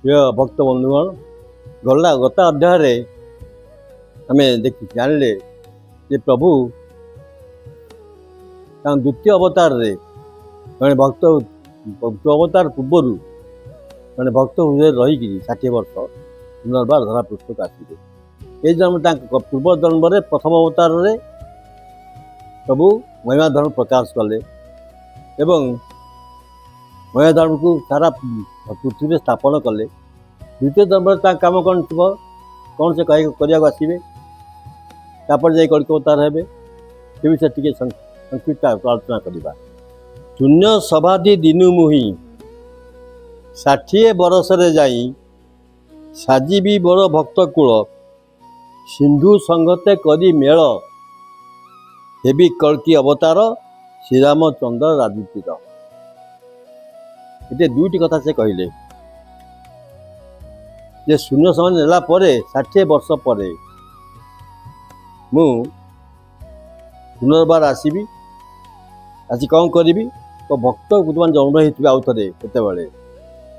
ପ୍ରିୟ ଭକ୍ତ ବନ୍ଧୁଗଣ, ଗତ ଅଧ୍ୟାୟରେ ଆମେ ଜାଣିଲେ ଯେ ପ୍ରଭୁ ତାଙ୍କ ଦ୍ୱିତୀୟ ଅବତାରରେ ଜଣେ ଭକ୍ତ ଅବତାର ପୂର୍ବରୁ ଜଣେ ଭକ୍ତ ହୃଦୟରେ ରହିକିରି 60 ବର୍ଷ ପୁନର୍ବାର ଧରା ପୃଷ୍ଠକୁ ଆସିବେ। এই ଜନ୍ମ ତାଙ୍କ ପୂର୍ବ ଜନ୍ମରେ ପ୍ରଥମ ଅବତାରରେ ପ୍ରଭୁ ମହିମା ଧର୍ମ ପ୍ରକାଶ କଲେ ଏବଂ ମହିମା ଧର୍ମକୁ ସାରା ପୃଥିବୀରେ ସ୍ଥାପନ କଲେ। ଦ୍ୱିତୀୟ ଜନ୍ମରେ ତାଙ୍କ କାମ କ'ଣ ଥିବ, କ'ଣ ସେ କରିବାକୁ ଆସିବେ, ତାପରେ ଯାଇ କଳିକ ଅବତାର ହେବେ, ସେ ବିଷୟରେ ଟିକେ ସଂକ୍ଷିପ୍ତ ଆଲୋଚନା କରିବା। ଶୂନ୍ୟ ସମାଧି ଦିନୁ ମୁହିଁ 60 ବରଷରେ ଯାଇ ସାଜିବି ବଡ଼ ଭକ୍ତ କୂଳ ସିନ୍ଧୁ ସଂଗତେ କରି ମେଳ ହେବି କଳ୍କି ଅବତାର ଶ୍ରୀରାମଚନ୍ଦ୍ର ରାଜୁତିର। ଏତେ ଦୁଇଟି କଥା ସେ କହିଲେ ଯେ ଶୂନ୍ୟ ସମୟ ନେଲା ପରେ 60 ବର୍ଷ ପରେ ମୁଁ ପୁନର୍ବାର ଆସିବି, ଆସି କ'ଣ କରିବି, ତ ଭକ୍ତ ବର୍ତ୍ତମାନ ଜନ୍ମ ହେଇଥିବେ ଆଉ ଥରେ, କେତେବେଳେ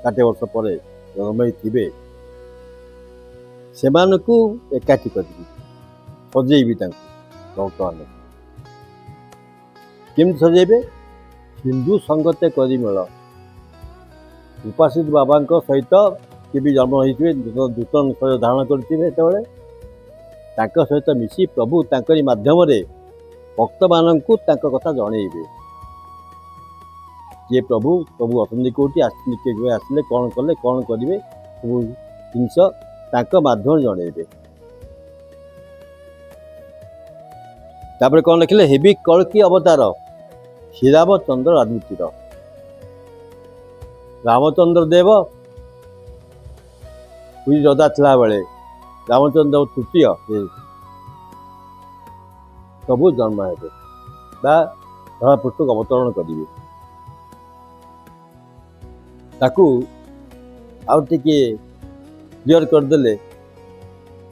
60 ବର୍ଷ ପରେ ଜନ୍ମ ହେଇଥିବେ, ସେମାନଙ୍କୁ ଏକାଠି କରିବି, ସଜେଇବି ତାଙ୍କୁ ଭକ୍ତମାନଙ୍କୁ। କେମିତି ସଜେଇବେ? ସିନ୍ଧୁ ସଂଗତେ କରି ମେଳ। ଉପାସିତ ବାବାଙ୍କ ସହିତ କିଏ ବି ଜନ୍ମ ହେଇଥିବେ, ନୂତନ ଶରୀର ଧାରଣ କରିଥିବେ, ସେତେବେଳେ ତାଙ୍କ ସହିତ ମିଶି ପ୍ରଭୁ ତାଙ୍କରି ମାଧ୍ୟମରେ ଭକ୍ତମାନଙ୍କୁ ତାଙ୍କ କଥା ଜଣେଇବେ। କିଏ ପ୍ରଭୁ ଅଛନ୍ତି କେଉଁଠି, ଆସିଲେ କିଏ ଆସିଲେ, କ'ଣ କଲେ, କ'ଣ କରିବେ, ସବୁ ଜିନିଷ ତାଙ୍କ ମାଧ୍ୟମରେ ଜଣେଇବେ। ତାପରେ କ'ଣ ଲେଖିଲେ? ହେବି କଳ୍କି ଅବତାର ଶ୍ରୀରାମଚନ୍ଦ୍ର ରାଜୁତିର। ରାମଚନ୍ଦ୍ର ଦେବ ପୁରୀ ରଜା ଥିଲାବେଳେ ରାମଚନ୍ଦ୍ର ତୃତୀୟ ପ୍ରଭୁ ଜନ୍ମ ହେବେ ବା ଧରାପୃଷ୍ଠକୁ ଅବତରଣ କରିବେ। ତାକୁ ଆଉ ଟିକେ କ୍ଲିୟର କରିଦେଲେ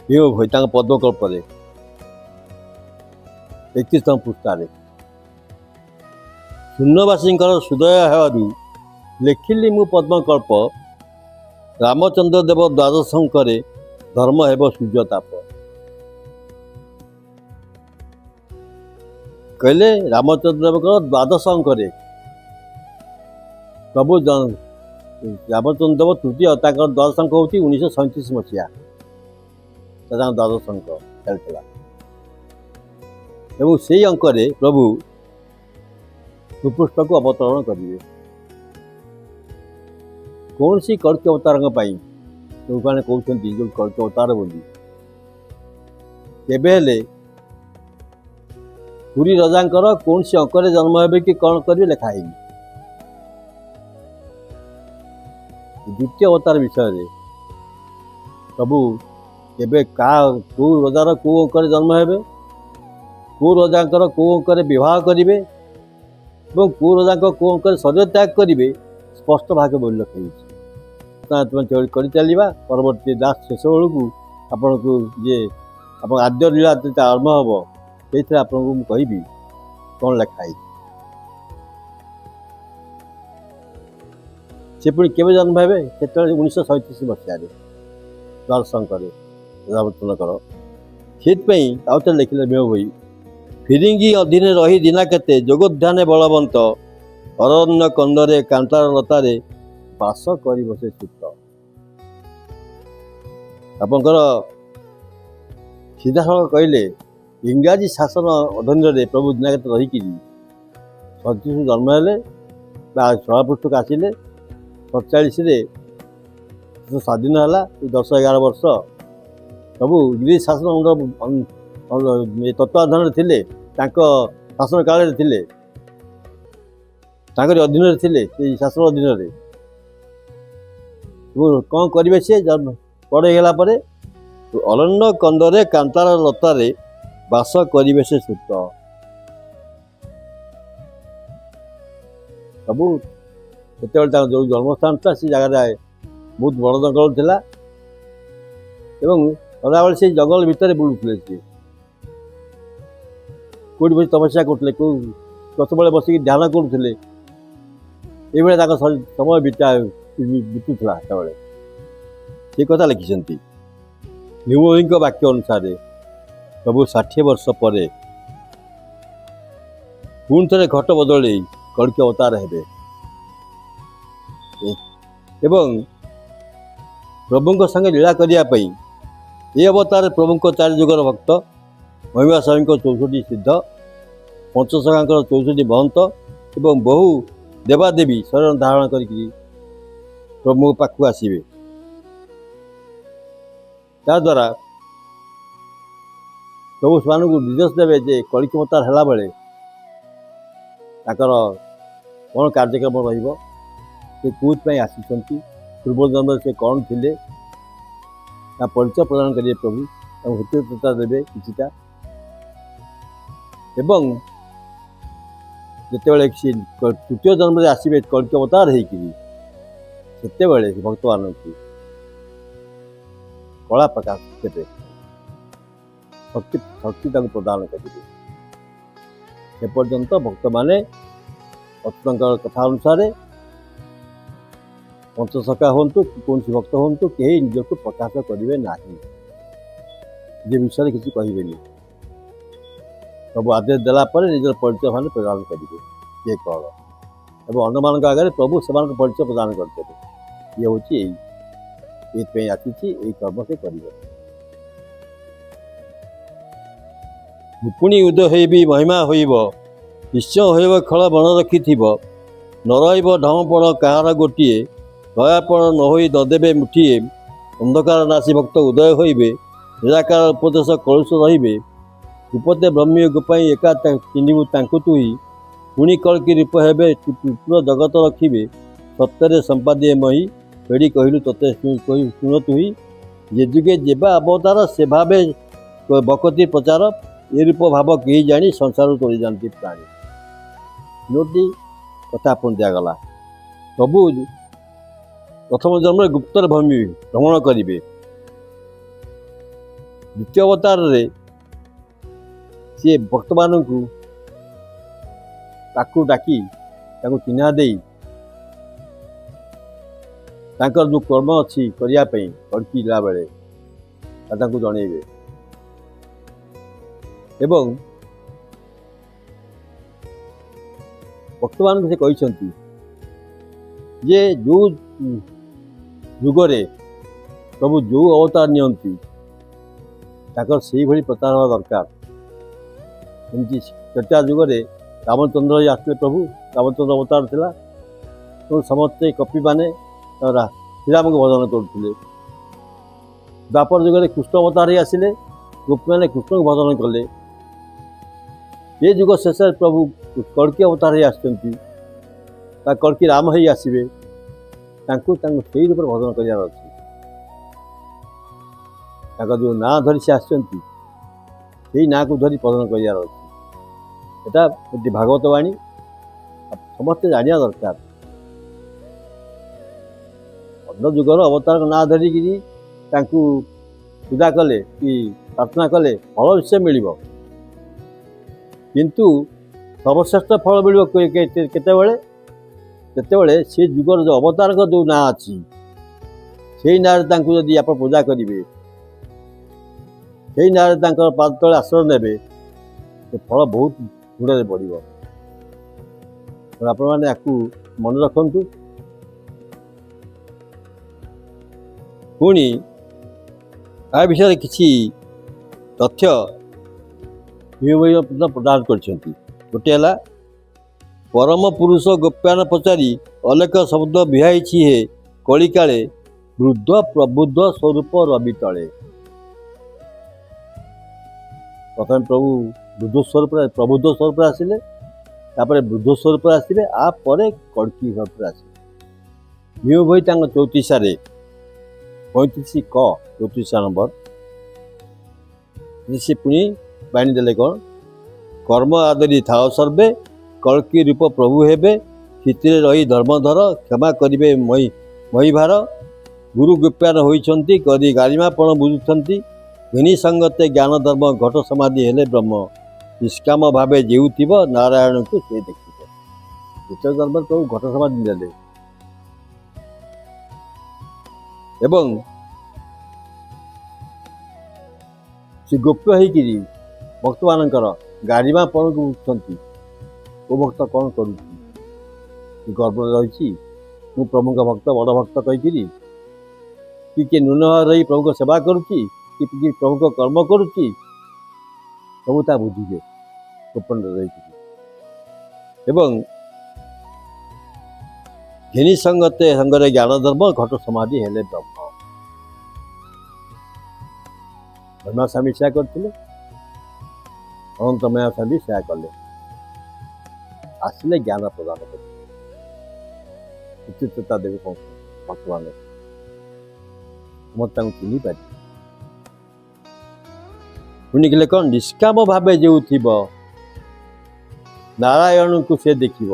ଭୀମ ଭୋଇ ତାଙ୍କ ପଦ୍ମକଳ୍ପରେ 31 ପୃଷ୍ଠାରେ ଶୂନ୍ୟବାସୀଙ୍କର ସୁଦୟ ହେବାରୁ ଲେଖିଲି ମୁଁ ପଦ୍ମକଳ୍ପ ରାମଚନ୍ଦ୍ର ଦେବ ଦ୍ୱାଦଶଙ୍କରେ ଧର୍ମ ହେବ ସୂର୍ଯ୍ୟତାପ। କହିଲେ ରାମଚନ୍ଦ୍ର ଦେବଙ୍କର ଦ୍ୱାଦଶ ଅଙ୍କରେ ପ୍ରଭୁ ରାମଚନ୍ଦ୍ର ଦେବ ତୃତୀୟ, ତାଙ୍କର ଦ୍ୱାଦଶ ଅଙ୍କ ହେଉଛି 1937 ମସିହା, ତାଙ୍କ ଦ୍ୱାଦଶ ଅଙ୍କ ଚାଲିଥିଲା ଏବଂ ସେଇ ଅଙ୍କରେ ପ୍ରଭୁ ଭୂପୃଷ୍ଠକୁ ଅବତରଣ କରିବେ। କୌଣସି କଳ୍କି ଅବତାରଙ୍କ ପାଇଁ ଯେଉଁମାନେ କହୁଛନ୍ତି ଯେଉଁ କଳ୍କି ଅବତାର ବୋଲି, କେବେ ହେଲେ ପୁରୀ ରଜାଙ୍କର କୌଣସି ଅଙ୍କରେ ଜନ୍ମ ହେବେ କି କ'ଣ କରିବେ ଲେଖା ହେଇନି। ଦ୍ୱିତୀୟ ଅବତାର ବିଷୟରେ ପ୍ରଭୁ କେବେ କେଉଁ ରଜାର କେଉଁ ଅଙ୍କରେ ଜନ୍ମ ହେବେ, କେଉଁ ରଜାଙ୍କର କେଉଁ ଅଙ୍କରେ ବିବାହ କରିବେ ଏବଂ କେଉଁ ରଜାଙ୍କ କେଉଁ ଅଙ୍କରେ ଶରୀର ତ୍ୟାଗ କରିବେ ସ୍ପଷ୍ଟ ଭାବେ ବୋଲି ଲେଖାଯାଇଛି। କରି ଚାଲିବା ପରବର୍ତ୍ତୀ ଲାଷ୍ଟ ଶେଷ ବେଳକୁ ଆପଣଙ୍କୁ ଆପଣ ଆଦ୍ୟ ଲୀଳା ଯେତେ ଆରମ୍ଭ ହେବ ସେଇଥିରେ ଆପଣଙ୍କୁ ମୁଁ କହିବି କ'ଣ ଲେଖା ହେଇଛି। ସେ ପୁଣି କେବେ ଜନ୍ମ ହେବେ? ସେତେବେଳେ 1937 ମସିହାରେ ଦ୍ୱାଦଶଙ୍କରେ ରାମଚନ୍ଦ୍ରଙ୍କର। ସେଇଥିପାଇଁ ଆଉ ଥରେ ଲେଖିଲେ ଭୀମ ଭୋଇ, ଫିରିଙ୍ଗି ଅଧୀନରେ ରହି ଦିନା କେତେ ଯୋଗଧ୍ୟାନେ ବଳବନ୍ତ ଅରଣ୍ୟ କନ୍ଦରେ କାନ୍ତାର ଲତାରେ ବାସ କରିବ ସେ ସୂତ୍ର। ଆପଣଙ୍କର ସିଧାସଳଖ କହିଲେ ଇଂରାଜୀ ଶାସନ ଅଧୀନରେ ପ୍ରଭୁ ଦିନାକେତେ ରହିକିରି 37 ଜନ୍ମ ହେଲେ ବା ଧରାପୃଷ୍ଠକୁ ଆସିଲେ। 47ରେ ସ୍ୱାଧୀନ ହେଲା, 10-11 ବର୍ଷ ପ୍ରଭୁ ଇଂରେଜ ଶାସନ ତତ୍ତ୍ୱାବଧାନରେ ଥିଲେ, ତାଙ୍କ ଶାସନ କାଳରେ ଥିଲେ, ତାଙ୍କରି ଅଧୀନରେ ଥିଲେ। ସେଇ ଶାସନ ଅଧୀନରେ କ'ଣ କରିବେ? ସେ ବଡ଼ ହେଇଗଲା ପରେ ଅରଣ୍ୟ କନ୍ଦରେ କାନ୍ତାର ଲତାରେ ବାସ କରିବେ ସେ ସୂତ୍ର। ସବୁ ସେତେବେଳେ ତାଙ୍କ ଯେଉଁ ଜନ୍ମସ୍ଥାନ ଥିଲା ସେ ଜାଗାରେ ବହୁତ ବଡ଼ ଜଙ୍ଗଲ ଥିଲା ଏବଂ ସଦାବେଳେ ସେଇ ଜଙ୍ଗଲ ଭିତରେ ବୁଲୁଥିଲେ। ସିଏ କେଉଁଠି ବସି ତପସ୍ୟା କରୁଥିଲେ, କେଉଁ ଗଛ ମୂଳେ ବସିକି ଧ୍ୟାନ କରୁଥିଲେ। ଏଇଭଳିଆ ତାଙ୍କ ସମୟ ବିତୁଥିଲା ସେତେବେଳେ। ସେ କଥା ଲେଖିଛନ୍ତି। ଭୀମଭୋଇଙ୍କ ବାକ୍ୟ ଅନୁସାରେ ପ୍ରଭୁ 60 ବର୍ଷ ପରେ ପୁଣି ଥରେ ଘଟ ବଦଳେଇ କଳ୍କି ଅବତାର ହେବେ ଏବଂ ପ୍ରଭୁଙ୍କ ସାଙ୍ଗେ ଲୀଳା କରିବା ପାଇଁ ଏ ଅବତାରରେ ପ୍ରଭୁଙ୍କ 4 ଯୁଗର ଭକ୍ତ, ମହିମା ସ୍ୱାମୀଙ୍କ 64 ସିଦ୍ଧ, ପଞ୍ଚସଖାଙ୍କର 64 ମହନ୍ତ ଏବଂ ବହୁ ଦେବାଦେବୀ ଶରଣ ଧାରଣ କରିକି ପ୍ରଭୁଙ୍କ ପାଖକୁ ଆସିବେ। ତାଦ୍ୱାରା ପ୍ରଭୁ ସେମାନଙ୍କୁ ନିର୍ଦ୍ଦେଶ ଦେବେ ଯେ କଳ୍କି ଅବତାର ହେଲା ବେଳେ ତାଙ୍କର କ'ଣ କାର୍ଯ୍ୟକ୍ରମ ରହିବ, ସେ କେଉଁଥିପାଇଁ ଆସିଛନ୍ତି, ପୂର୍ବ ଜନ୍ମରେ ସେ କ'ଣ ଥିଲେ, ତା ପରିଚୟ ପ୍ରଦାନ କରିବେ ପ୍ରଭୁ, ତାଙ୍କୁ ହୃଦୟତା ଦେବେ କିଛିଟା। ଏବଂ ଯେତେବେଳେ ସେ ତୃତୀୟ ଜନ୍ମରେ ଆସିବେ କଳ୍କି ଅବତାର ହେଇକିରି, ସେତେବେଳେ ସେ ଭକ୍ତମାନଙ୍କୁ କଳା ପ୍ରକାଶ ଦେବେ, ଶକ୍ତି ତାଙ୍କୁ ପ୍ରଦାନ କରିବେ। ସେ ପର୍ଯ୍ୟନ୍ତ ଭକ୍ତମାନେ ଭକ୍ତଙ୍କର କଥା ଅନୁସାରେ ପଞ୍ଚସଖା ହୁଅନ୍ତୁ କି କୌଣସି ଭକ୍ତ ହୁଅନ୍ତୁ, କେହି ନିଜକୁ ପ୍ରକାଶ କରିବେ ନାହିଁ, ଯେ ବିଷୟରେ କିଛି କହିବେନି। ସବୁ ଆଦେଶ ଦେଲା ପରେ ନିଜର ପରିଚୟ ମାନେ ପ୍ରଦାନ କରିବେ କିଏ କ'ଣ, ଏବଂ ଅନ୍ୟମାନଙ୍କ ଆଗରେ ପ୍ରଭୁ ସେମାନଙ୍କ ପରିଚୟ ପ୍ରଦାନ କରିଦେବେ। ଇଏ ହେଉଛି ଏଇଥିପାଇଁ ଆସିଛି, ଏଇ କର୍ମ ସେ କରିବ। ପୁଣି ଉଦୟ ହେଇବି ମହିମା ହୋଇବ, ନିଶ୍ଚୟ ହୋଇବ ଖଳ ବଣ ରଖିଥିବ, ନ ରହିବ ଢମପଣ କାହାର ଗୋଟିଏ, ଦୟାପଣ ନ ହୋଇ ଦଦେବେ ମୁଠିଏ, ଅନ୍ଧକାର ନାଶୀ ଭକ୍ତ ଉଦୟ ହୋଇବେ, ନିରାକାର ଉପଦେଶ କଳୁଷ ରହିବେ, ରୂପତେ ବ୍ରହ୍ମୀ ଗୋପାଇ ଏକା ଚିହ୍ନିବୁ ତାଙ୍କୁ ତୁହି, ପୁଣି କଳ୍କି ରୂପ ହେବେ ପୁର ଜଗତ ରଖିବେ, ସତ୍ୟରେ ସମ୍ପାଦିଏ ମହି, ଫେଡ଼ି କହିଲୁ ତତେ ଶୁଣ ତୁହି, ଯେ ଯୁଗେ ଯେବା ଅବତାର ସେ ଭାବେ ବକତି ପ୍ରଚାର, ଏ ରୂପ ଭାବ କେହି ଜାଣି ସଂସାରରୁ ତୋଳି ଯାଆନ୍ତି ପ୍ରାଣୀ। ତିନୋଟି କଥା ଆପଣ ଦିଆଗଲା। ପ୍ରଭୁ ପ୍ରଥମ ଜନ୍ମରେ ଗୁପ୍ତରେ ଭ୍ରମଣ କରିବେ, ଦ୍ୱିତୀୟ ଅବତାରରେ ସିଏ ଭକ୍ତମାନଙ୍କୁ ତାକୁ ଡାକି ତାଙ୍କୁ ଚିହ୍ନା ଦେଇ ତାଙ୍କର ଯେଉଁ କର୍ମ ଅଛି କରିବା ପାଇଁ କଳ୍କି ହେଲା ବେଳେ ତାଙ୍କୁ ଜଣେଇବେ। ଏବଂ ଭକ୍ତମାନଙ୍କୁ ସେ କହିଛନ୍ତି ଯେ ଯେଉଁ ଯୁଗରେ ପ୍ରଭୁ ଯେଉଁ ଅବତାର ନିଅନ୍ତି ତାଙ୍କର ସେଇଭଳି ପ୍ରଚାର ହେବା ଦରକାର। ଏମିତି ତ୍ରେତୟା ଯୁଗରେ ରାମଚନ୍ଦ୍ର ହିଁ ଆସିଥିଲେ, ପ୍ରଭୁ ରାମଚନ୍ଦ୍ର ଅବତାର ଥିଲା ଏବଂ ସମସ୍ତେ କପିମାନେ ଶ୍ରୀରାମଙ୍କୁ ଭଜନ କରୁଥିଲେ। ଦ୍ୱାପର ଯୁଗରେ କୃଷ୍ଣ ଅବତାର ହିଁ ଆସିଲେ, ଗୋପୀମାନେ କୃଷ୍ଣଙ୍କୁ ଭଜନ କଲେ। ଏ ଯୁଗ ଶେଷରେ ପ୍ରଭୁ କଳ୍କି ଅବତାର ହେଇ ଆସିଛନ୍ତି, ବା କଳ୍କି ରାମ ହେଇ ଆସିବେ, ତାଙ୍କୁ ସେଇ ରୂପରେ ଭଜନ କରିବାର ଅଛି। ତାଙ୍କ ଯେଉଁ ନାଁ ଧରି ସେ ଆସିଛନ୍ତି ସେଇ ନାଁକୁ ଧରି ଭଜନ କରିବାର ଅଛି। ଏଟା ଗୋଟେ ଭାଗବତ ବାଣୀ, ସମସ୍ତେ ଜାଣିବା ଦରକାର। ଅନ୍ୟ ଯୁଗର ଅବତାରଙ୍କ ନାଁ ଧରିକିରି ତାଙ୍କୁ ପୂଜା କଲେ କି ପ୍ରାର୍ଥନା କଲେ ଫଳ ନିଶ୍ଚୟ ମିଳିବ, କିନ୍ତୁ ସର୍ବଶ୍ରେଷ୍ଠ ଫଳ ମିଳିବ କେତେବେଳେ? ଯେତେବେଳେ ସେ ଯୁଗର ଯେଉଁ ଅବତାରଙ୍କ ଯେଉଁ ନାଁ ଅଛି ସେଇ ନାଁରେ ତାଙ୍କୁ ଯଦି ଆପଣ ପୂଜା କରିବେ, ସେଇ ନାଁରେ ତାଙ୍କର ପାଦ ତଳେ ଆଶ୍ରୟ ନେବେ, ସେ ଫଳ ବହୁତ ଗୁଣରେ ବଢ଼ିବ। ଆପଣମାନେ ୟାକୁ ମନେ ରଖନ୍ତୁ। ପୁଣି ତା ବିଷୟରେ କିଛି ତଥ୍ୟ ପ୍ରଦାନ କରିଛନ୍ତି। ଗୋଟିଏ ହେଲା, ପରମ ପୁରୁଷ ଗୋପ୍ୟାନ ପଚାରି ଅଲେଖ ଶବ୍ଦ ବିହାଇଛି ହେ, କଳିକାଳେ ବୃଦ୍ଧ ପ୍ରବୁଦ୍ଧ ସ୍ୱରୂପ ରବି ତଳେ। ପ୍ରଥମେ ପ୍ରଭୁ ପ୍ରବୁଦ୍ଧ ସ୍ୱରୂପରେ ଆସିଲେ, ତାପରେ ବୃଦ୍ଧ ସ୍ୱରୂପରେ ଆସିବେ, ପରେ କଳ୍କି ସ୍ୱରୂପରେ ଆସିବେ। ଭୀମ ଭୋଇ ତାଙ୍କ 34 35 କ 34 ନମ୍ବର ସେ ପୁଣି ବାଣୀ ଦେଲେ କ'ଣ? କର୍ମ ଆଦରି ଥାଅ ସର୍ବେ, କଳ୍କି ରୂପ ପ୍ରଭୁ ହେବେ, ସ୍ଥିତିରେ ରହି ଧର୍ମଧର, କ୍ଷମା କରିବେ ମହିଭାର, ଗୁରୁ ଗୋପ୍ୟାନ ହୋଇଛନ୍ତି, କରି ଗାରିମାପଣ ବୁଝୁଛନ୍ତି, ଘିନି ସଙ୍ଗତେ ଜ୍ଞାନ ଧର୍ମ ଘଟ ସମାଧି ହେଲେ ବ୍ରହ୍ମ, ନିଷ୍କାମ ଭାବେ ଯେଉଥିବ ନାରାୟଣଙ୍କୁ ସେ ଦେଖିବ। ଦ୍ୱିତୀୟ ଜନ୍ମରେ ପ୍ରଭୁ ଘଟ ସମାଧି ଦେଲେ ଏବଂ ସେ ଗୋପ୍ୟ ହେଇକିରି ଭକ୍ତମାନଙ୍କର ଗାରିମା ପଣକୁ ଉଠୁଛନ୍ତି। ଓ ଭକ୍ତ କ'ଣ କରୁଛି? ଗର୍ବରେ ରହିଛି ମୁଁ ପ୍ରଭୁଙ୍କ ଭକ୍ତ, ବଡ଼ ଭକ୍ତ କହିକିରି, କି କିଏ ନୂନ ରହି ପ୍ରଭୁଙ୍କ ସେବା କରୁଛି, କି ପ୍ରଭୁଙ୍କ କର୍ମ କରୁଛି, ସବୁ ତା ବୁଝିବେ ଗୋପନରେ ରହିକିରି। ଏବଂ ଘେନି ସଙ୍ଗରେ ଜ୍ଞାନ ଧର୍ମ, ଘଟ ସମାଧି ହେଲେ ବ୍ରହ୍ମ। ବ୍ରହ୍ମସ୍ୱାମୀ ସେୟା କରିଥିଲେ, ଅନନ୍ତମୟା ସ୍ୱାମୀ ସେୟା କଲେ। ଆସିଲେ ଜ୍ଞାନ ପ୍ରଦାନ କଲେ, ଉଚିତତା ଦେବେ ଭକ୍ତମାନ, ସମସ୍ତେ ତାଙ୍କୁ ଚିହ୍ନି ପାରିବେ। ଶୁଣିଥିଲେ କ'ଣ? ନିଷ୍କାମ ଭାବେ ଯେଉଁ ଥିବ ନାରାୟଣଙ୍କୁ ସେ ଦେଖିବ।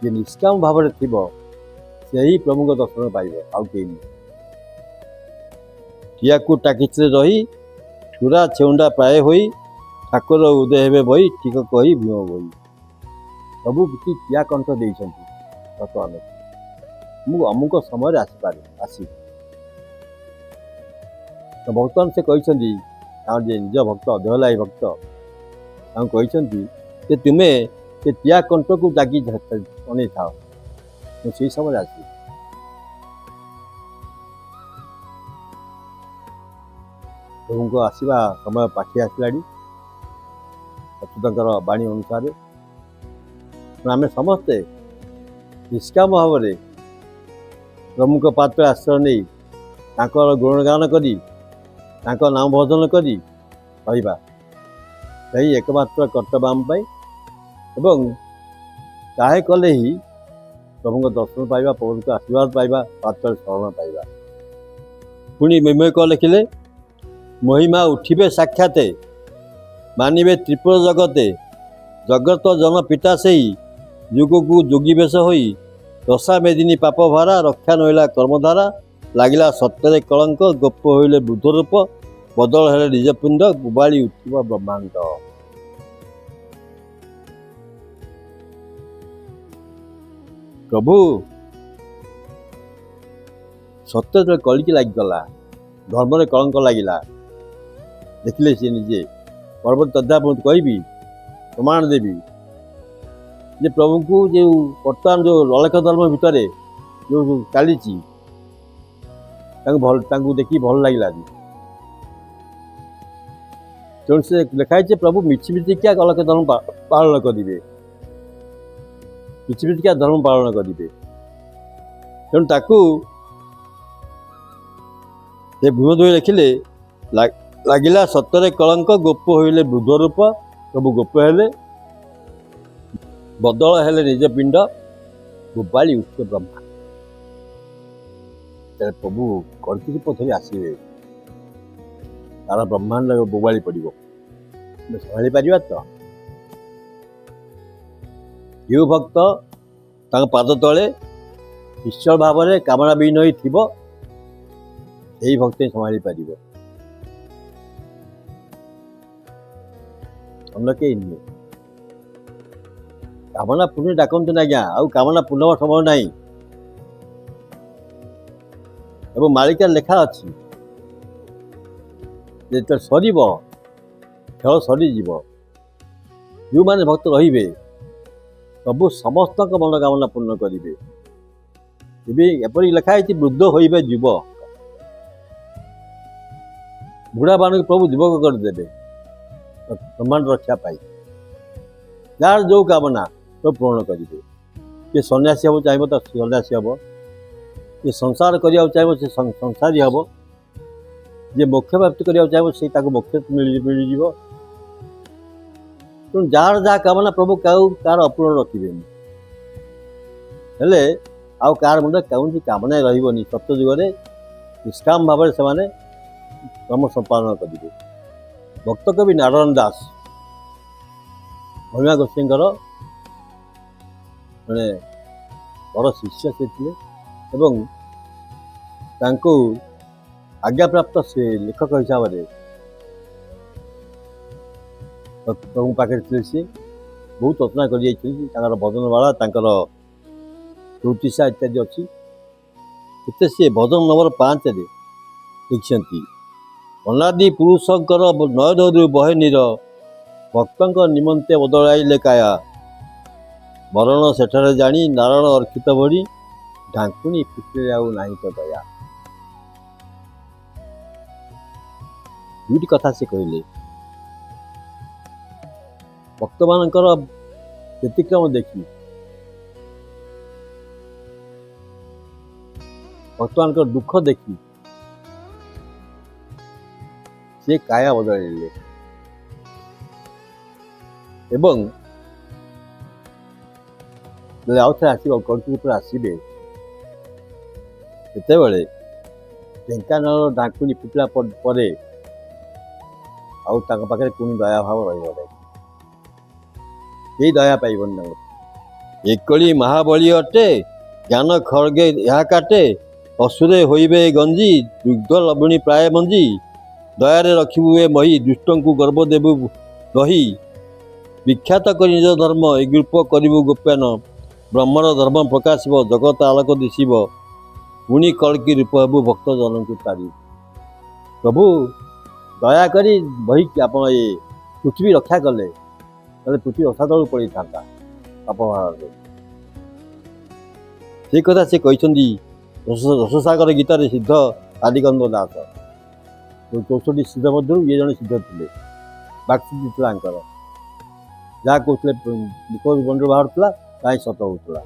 ଯେ ନିଷ୍କାମ ଭାବରେ ଥିବ ସେହି ପ୍ରଭୁଙ୍କ ଦର୍ଶନ ପାଇବ, ଆଉ କେହି ନୁହେଁ। ଠିଆକୁ ଟାକିଥିଲେ ରହି ଛୁରା ଛେଉଣ୍ଡା ପ୍ରାୟ ହୋଇ, ଠାକୁର ଉଦୟ ହେବେ ବହି ଠିକ କହି ଭୀମ ବହି। ସବୁ କିଛି ଠିଆ କଣ୍ଠ ଦେଇଛନ୍ତି ବର୍ତ୍ତମାନ, ମୁଁ ଅମୁକ ସମୟରେ ଆସିବି। ତ ବର୍ତ୍ତମାନ ସେ କହିଛନ୍ତି, ତାଙ୍କର ଯେ ନିଜ ଭକ୍ତ ଦେହଲାଇ ଭକ୍ତ, ତାଙ୍କୁ କହିଛନ୍ତି ଯେ ତୁମେ ସେ ଠିଆ କଣ୍ଠକୁ ଜାଗି ଅନେଇଥାଅ, ମୁଁ ସେଇ ସମୟରେ ଆସିବି। ପ୍ରଭୁଙ୍କ ଆସିବା ସମୟ ପାଖେଇ ଆସିଲାଣି। ଅଚ୍ୟୁତଙ୍କର ବାଣୀ ଅନୁସାରେ ଆମେ ସମସ୍ତେ ନିଷ୍କାମ ଭାବରେ ପ୍ରଭୁଙ୍କ ପାତ୍ରରେ ଆଶ୍ରୟ ନେଇ ତାଙ୍କର ଗୁଣଗାନ କରି, ତାଙ୍କ ନାମ ଭଜନ କରି ରହିବା, ସେହି ଏକମାତ୍ର କର୍ତ୍ତବ୍ୟ ଆମ ପାଇଁ। ଏବଂ ତାହା କଲେ ହିଁ ପ୍ରଭୁଙ୍କ ଦର୍ଶନ ପାଇବା, ପ୍ରଭୁଙ୍କ ଆଶୀର୍ବାଦ ପାଇବା, ପାତ୍ରରେ ଶରଣ ପାଇବା। ପୁଣି ମିମୟ ଲେଖିଲେ, ମହିମା ଉଠିବେ ସାକ୍ଷାତେ, ମାନିବେ ତ୍ରିପୁର ଜଗତେ, ଜଗତ ଜନ ପିତା ସେଇ, ଯୁଗକୁ ଯୋଗୀ ବେଶ ହୋଇ, ଦଶା ମେଦିନୀ ପାପ ଭାରା, ରକ୍ଷା ନଇଲା କର୍ମଧାରା, ଲାଗିଲା ସତ୍ୟରେ କଳଙ୍କ, ଗୋପ ହୋଇଲେ ବୃଦ୍ଧ ରୂପ, ବଦଳ ହେଲେ ନିଜ ପିଣ୍ଡ, ଗୁବାଳି ଉଠିବ ବ୍ରହ୍ମାଣ୍ଡ। ପ୍ରଭୁ ସତ୍ୟରେ କଳିକି ଲାଗିଗଲା, ଧର୍ମରେ କଳଙ୍କ ଲାଗିଲା, ଦେଖିଲେ ସିଏ ନିଜେ। ପରବର୍ତ୍ତୀ ଅଧ୍ୟାୟ ମୁଁ କହିବି, ପ୍ରମାଣ ଦେବି ଯେ ପ୍ରଭୁଙ୍କୁ ଯେଉଁ ବର୍ତ୍ତମାନ ଯେଉଁ ଅଲେଖ ଧର୍ମ ଭିତରେ ଯେଉଁ ଚାଲିଛି, ତାଙ୍କୁ ଦେଖି ଭଲ ଲାଗିଲାନି। ତେଣୁ ସେ ଲେଖା ହେଇଛି, ପ୍ରଭୁ ମିଛିମିଛିକା ଅଲେଖ ଧର୍ମ ପାଳନ କରିବେ, ମିଛିମିଛିକା ଧର୍ମ ପାଳନ କରିବେ। ତେଣୁ ତାକୁ ସେ ଭୀମଦୋଇ ଲେଖିଲେ, ଲାଗିଲା ସତରେ କଳଙ୍କ, ଗୋପ ହୋଇଲେ ବୃଦ୍ଧ ରୂପ, ପ୍ରଭୁ ଗୋପ ହେଲେ, ବଦଳ ହେଲେ ନିଜ ପିଣ୍ଡ, ଗୁବାଳି ଉଠିବ ବ୍ରହ୍ମା। ପ୍ରଭୁ କଳ୍କିତ ପଥରେ ଆସିବେ, ତାର ବ୍ରହ୍ମାଣ୍ଡ ବୋବାଳି ପଡ଼ିବ। ଆମେ ସମ୍ଭାଳି ପାରିବା ତ? ଯେଉଁ ଭକ୍ତ ତାଙ୍କ ପାଦ ତଳେ ଈଶ୍ୱର ଭାବରେ କାମନା ବିହୀନ ହୋଇ ଥିବ, ସେହି ଭକ୍ତ ହିଁ ସମ୍ଭାଳି ପାରିବ, ଅନ୍ୟ କେହି ନୁହେଁ। କାମନା ପୂର୍ଣ୍ଣ ଡାକନ୍ତୁ ନା ଆଜ୍ଞା, ଆଉ କାମନା ପୂର୍ଣ୍ଣ ହେବା ସମ୍ଭବ ନାହିଁ। ଏବଂ ମାଳିକାରେ ଲେଖା ଅଛି, ଯେତେବେଳେ ସରିବ, ଖେଳ ସରିଯିବ, ଯେଉଁମାନେ ଭକ୍ତ ରହିବେ ସବୁ ସମସ୍ତଙ୍କ ମନୋକାମନା ପୂର୍ଣ୍ଣ କରିବେ। ଏବେ ଏପରି ଲେଖା ହେଇଛି, ବୃଦ୍ଧ ହୋଇବେ ଯୁବ, ବୁଢ଼ାମାନଙ୍କୁ ପ୍ରଭୁ ଯୁବକ କରିଦେବେ ବ୍ରହ୍ମାଣ୍ଡ ରକ୍ଷା ପାଇଁ। ଯାହାର ଯେଉଁ କାମନା ସବୁ ପୂରଣ କରିବେ। କିଏ ସନ୍ନ୍ୟାସୀ ହେବ ଚାହିଁବ ତ ସନ୍ନ୍ୟାସୀ ହେବ, କିଏ ସଂସାର କରିବାକୁ ଚାହିଁବ ସେ ସଂସାରୀ ହେବ, ଯିଏ ମୋକ୍ଷ ପ୍ରାପ୍ତି କରିବାକୁ ଚାହିଁବ ସେ ତାକୁ ମୋକ୍ଷ ମିଳିଯିବ। ତେଣୁ ଯାହାର ଯାହା କାମନା ପ୍ରଭୁ କାହାର ଅପୂରଣ ରଖିବେନି। ହେଲେ ଆଉ କାହାର ମୁଣ୍ଡ କୌଣସି କାମନା ରହିବନି। ସତ୍ୟ ଯୁଗରେ ନିଷ୍କାମ ଭାବରେ ସେମାନେ କର୍ମ ସମ୍ପାଦନ କରିବେ। ଭକ୍ତ କବି ନାରାୟଣ ଦାସ ମହିମା ଗୋସ୍ୱାମୀଙ୍କର ଜଣେ ବଡ଼ ଶିଷ୍ୟ ସେ ଥିଲେ ଏବଂ ତାଙ୍କୁ ଆଜ୍ଞାପ୍ରାପ୍ତ ସେ ଲେଖକ ହିସାବରେ ପ୍ରଭୁଙ୍କ ପାଖରେ ଥିଲେ। ସିଏ ବହୁତ ରଚନା କରିଯାଇଛନ୍ତି, ତାଙ୍କର ଭଜନମାଳା, ତାଙ୍କର ଚଉତିସା ଇତ୍ୟାଦି ଅଛି। ଏତେ ସିଏ ଭଜନ ନମ୍ବର 5ରେ ଲେଖିଛନ୍ତି, ଅନାଦି ପୁରୁଷଙ୍କର ନୟନରୁ ବହେ ନୀର ଭକ୍ତଙ୍କ ନିମନ୍ତେ ବଦଳାଇଲେ କାୟା ବରଣ ସେଠାରେ ଜାଣି ନାରାୟଣ ଅର୍ଖିତ ଭରି ଢାଙ୍କୁଣି ଫିଟିଲେ ଆଉ ନାହିଁ ତ ଦୟା। ଦୁଇଟି କଥା ସେ କହିଲେ। ଭକ୍ତମାନଙ୍କର ବ୍ୟତିକ୍ରମ ଦେଖି ଭକ୍ତମାନଙ୍କର ଦୁଃଖ ଦେଖି ସେ କାୟା ବଦଳାଇଲେ ଏବଂ ଆଉ ଥରେ ଆସିବ କଳ୍କି ରୂପରେ ଆସିବେ ସେତେବେଳେ ଢେଙ୍କାନାଳ ଢାଙ୍କୁଣି ଫିଟିଲା ପରେ ଆଉ ତାଙ୍କ ପାଖରେ ପୁଣି ଦୟା ଭାବ ରହିବ ନାହିଁ। କେହି ଦୟା ପାଇବନି ତାଙ୍କର। ଏକଳି ମହାବଳୀ ଅଟେ ଜ୍ଞାନ ଖଡ଼୍ଗେ ଏହା କାଟେ ଅସୁରେ ହୋଇବେ ଗଞ୍ଜି ଦୁଗ୍ଧ ଲବଣୀ ପ୍ରାୟ ମଞ୍ଜି ଦୟାରେ ରଖିବୁ ଏ ମହି ଦୁଷ୍ଟଙ୍କୁ ଗର୍ବ ଦେବୁ ଦହି ବିଖ୍ୟାତ କରି ନିଜ ଧର୍ମ ଏ ରୂପ କରିବୁ ଗୋପ୍ୟାନ ବ୍ରହ୍ମର ଧର୍ମ ପ୍ରକାଶିବ ଜଗତ ଆଲୋକ ଦିଶିବ ପୁଣି କଳ୍କି ରୂପ ହେବୁ ଭକ୍ତ ଜନଙ୍କୁ ତାରିବୁ। ପ୍ରଭୁ ଦୟାକରି ବହିକି ଆପଣ ଏ ପୃଥିବୀ ରକ୍ଷା କଲେ ତାହେଲେ ପୃଥିବୀ ରସାତଳକୁ ପଳେଇଥାନ୍ତା ପାପଭାରରେ। ସେ କଥା ସେ କହିଛନ୍ତି ରସସାଗର ଗୀତାରେ ସିଦ୍ଧ ଆଦିକନ୍ଦ ଦାସ। 64 ସିଦ୍ଧ ମଧ୍ୟରୁ ଇଏ ଜଣେ ସିଦ୍ଧ ଥିଲେ। ବାକ୍ସିଦ୍ଧି ଥିଲା ଆଙ୍କର। ଯାହା କହୁଥିଲେ ମୁଣ୍ଡରୁ ବାହାରୁଥିଲା ତାହା ହିଁ ସତ ହେଉଥିଲା।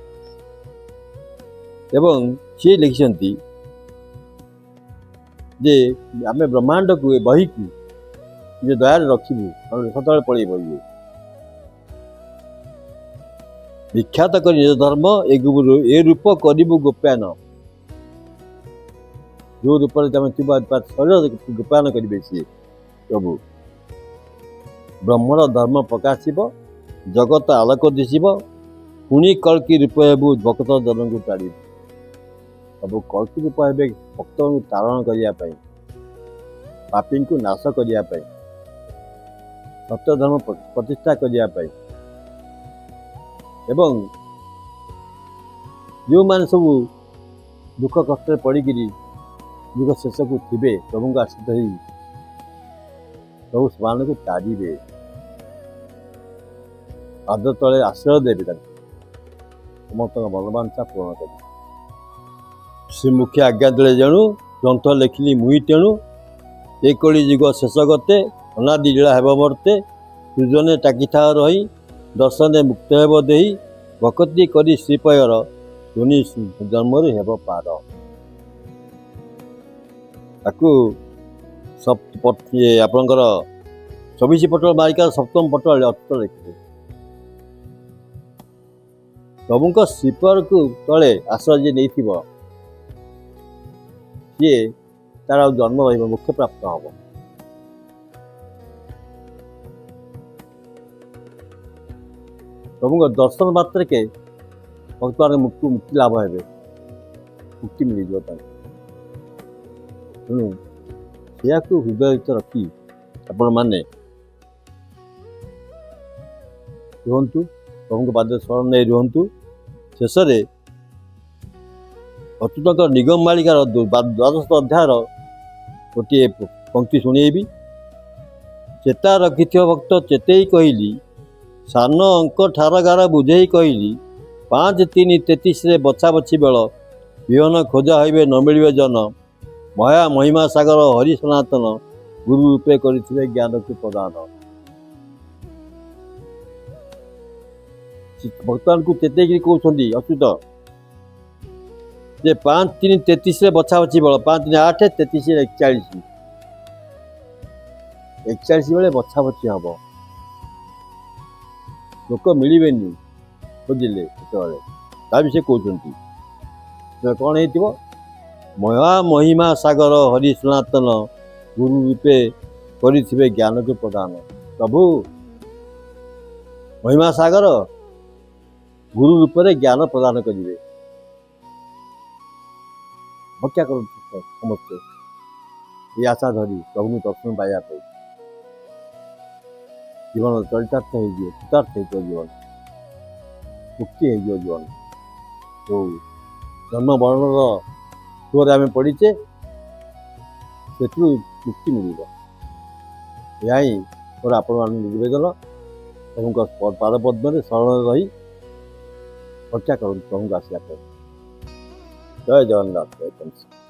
ଏବଂ ସିଏ ଲେଖିଛନ୍ତି ଯେ ଆମେ ବ୍ରହ୍ମାଣ୍ଡକୁ ଏ ବହିକୁ ନିଜ ଦୟାରେ ରଖିବୁ ସତବେଳେ ପଳେଇବ ଇଏ ବିଖ୍ୟାତ କରି ନିଜ ଧର୍ମ ଏ ରୂପ କରିବୁ ଗୋପ୍ୟାନ ଯେଉଁ ରୂପରେ ତମେ ଥିବା ଶରୀର ଗୋପାୟନ କରିବେ ସିଏ ପ୍ରଭୁ ବ୍ରହ୍ମର ଧର୍ମ ପ୍ରକାଶିବ ଜଗତ ଆଲୋକ ଦିଶିବ ପୁଣି କଳ୍କି ରୂପ ହେବୁ ଭକ୍ତ ଜନଙ୍କୁ ତାରିବୁ। ସବୁ କଳ୍କି ରୂପ ହେବେ ଭକ୍ତଙ୍କୁ ତାରଣ କରିବା ପାଇଁ ପାପୀଙ୍କୁ ନାଶ କରିବା ପାଇଁ ସତ୍ୟ ଧର୍ମ ପ୍ରତିଷ୍ଠା କରିବା ପାଇଁ ଏବଂ ଯେଉଁମାନେ ସବୁ ଦୁଃଖ କଷ୍ଟରେ ପଡ଼ିକିରି ଯୁଗ ଶେଷକୁ ଥିବେ ପ୍ରଭୁଙ୍କୁ ଆଶ୍ରିତ ହୋଇ ପ୍ରଭୁ ସେମାନଙ୍କୁ ତାରିବେ ପାଦ ତଳେ ଆଶ୍ରୟ ଦେବେ ତାଙ୍କୁ ସମସ୍ତଙ୍କ ମନବାଞ୍ଛା ପୂରଣ କରିବେ। ସେ ମୁଖ୍ୟ ଆଜ୍ଞା ଦେଲେ ଜଣୁ ଗ୍ରନ୍ଥ ଲେଖିଲି ମୁହିଁ ତେଣୁ ଏ କଳି ଯୁଗ ଶେଷ ଗତେ ଅନାଦି ଲୀଳା ହେବ ମର୍ତ୍ତେ ସୃଜନେ ଟାକିଥା ରହି ଦର୍ଶନେ ମୁକ୍ତ ହେବ ଦେଇ ଭକତି କରି ଶ୍ରୀପୟର ଧ୍ୱନି ଜନ୍ମରୁ ହେବ ପାର। ତାକୁ ଆପଣଙ୍କର 24 ପଟ ମାଳିକାର 7ମ ପଟ ଅର୍ଥ ଲେଖିବେ। ପ୍ରଭୁଙ୍କ ଶ୍ରୀପୟରକୁ ତଳେ ଆଶ୍ରୟ ଯିଏ ନେଇଥିବ ସିଏ ତାର ଆଉ ଜନ୍ମ ରହିବ ମୋକ୍ଷ ପ୍ରାପ୍ତ ହେବ। ପ୍ରଭୁଙ୍କ ଦର୍ଶନ ମାତ୍ରକେ ଭକ୍ତମାନେ ମୁକ୍ତି ଲାଭ ହେବେ ମୁକ୍ତି ମିଳିଯିବ ତାଙ୍କୁ। ତେଣୁ ସେୟାକୁ ହୃଦୟିତ ରଖି ଆପଣମାନେ ରୁହନ୍ତୁ ପ୍ରଭୁଙ୍କ ପାଦରେ ଶରଣ ନେଇ ରୁହନ୍ତୁ। ଶେଷରେ ଅଚ୍ୟୁତଙ୍କ ନିଗମ ମାଳିକାର 12ଶ ଅଧ୍ୟାୟର ଗୋଟିଏ ପଂକ୍ତି ଶୁଣେଇବି। ଚେତା ରଖିଥିବ ଭକ୍ତ ଚେତେଇ କହିଲି ସାନ ଅଙ୍କ ଠାରଗାର ବୁଝେଇ କହିଲି 5-3-33 ବଛା ବଛି ବେଳ ବିହନ ଖୋଜା ହୋଇବେ ନ ମିଳିବେ ଜନ ମହା ମହିମା ସାଗର ହରି ସନାତନ ଗୁରୁ ରୂପେ କରିଥିବେ ଜ୍ଞାନକୁ ପ୍ରଦାନ। ଭକ୍ତମାନଙ୍କୁ ଚେତେଇକିରି କହୁଛନ୍ତି ଅଚ୍ୟୁତ ଯେ 5-3-33 ବଛା ବଛି ବେଳ 5-3-8 33-41 ବେଳେ ବଛା ବଛି ହବ ଲୋକ ମିଳିବେନି ଖୋଜିଲେ ସେତେବେଳେ ତା ବି ସେ କହୁଛନ୍ତି କ'ଣ ହେଇଥିବ ମହା ମହିମା ସାଗର ହରି ସନାତନ ଗୁରୁ ରୂପେ କରିଥିବେ ଜ୍ଞାନକୁ ପ୍ରଦାନ। ପ୍ରଭୁ ମହିମା ସାଗର ଗୁରୁ ରୂପରେ ଜ୍ଞାନ ପ୍ରଦାନ କରିବେ। ଅପେକ୍ଷା କରନ୍ତୁ ସମସ୍ତେ ଏ ଆଶା ଧରି ପ୍ରଭୁଙ୍କୁ ଦର୍ଶନ ପାଇବା ପାଇଁ ଜୀବନ ଚରିତାର୍ଥ ହେଇଯିବ କୃତାର୍ଥ ହେଇଯିବ ଜୀବନ ମୁକ୍ତି ହେଇଯିବ ଜୀବନ। ଯେଉଁ ଜନ୍ମ ମରଣର ସୁଅରେ ଆମେ ପଡ଼ିଛେ ସେଥିରୁ ମୁକ୍ତି ମିଳିବ। ଏହା ହିଁ ମୋର ଆପଣମାନଙ୍କୁ ନିବେଦନ। ପ୍ରଭୁଙ୍କ ପାଦପଦ୍ମରେ ଶରଣରେ ରହି ରକ୍ଷା କରନ୍ତୁ ପ୍ରଭୁଙ୍କ ଆସିବା ପାଇଁ। ଜୟ ଜଗନ୍ନାଥ, ଜୟ ଜଗନ୍ନାଥ।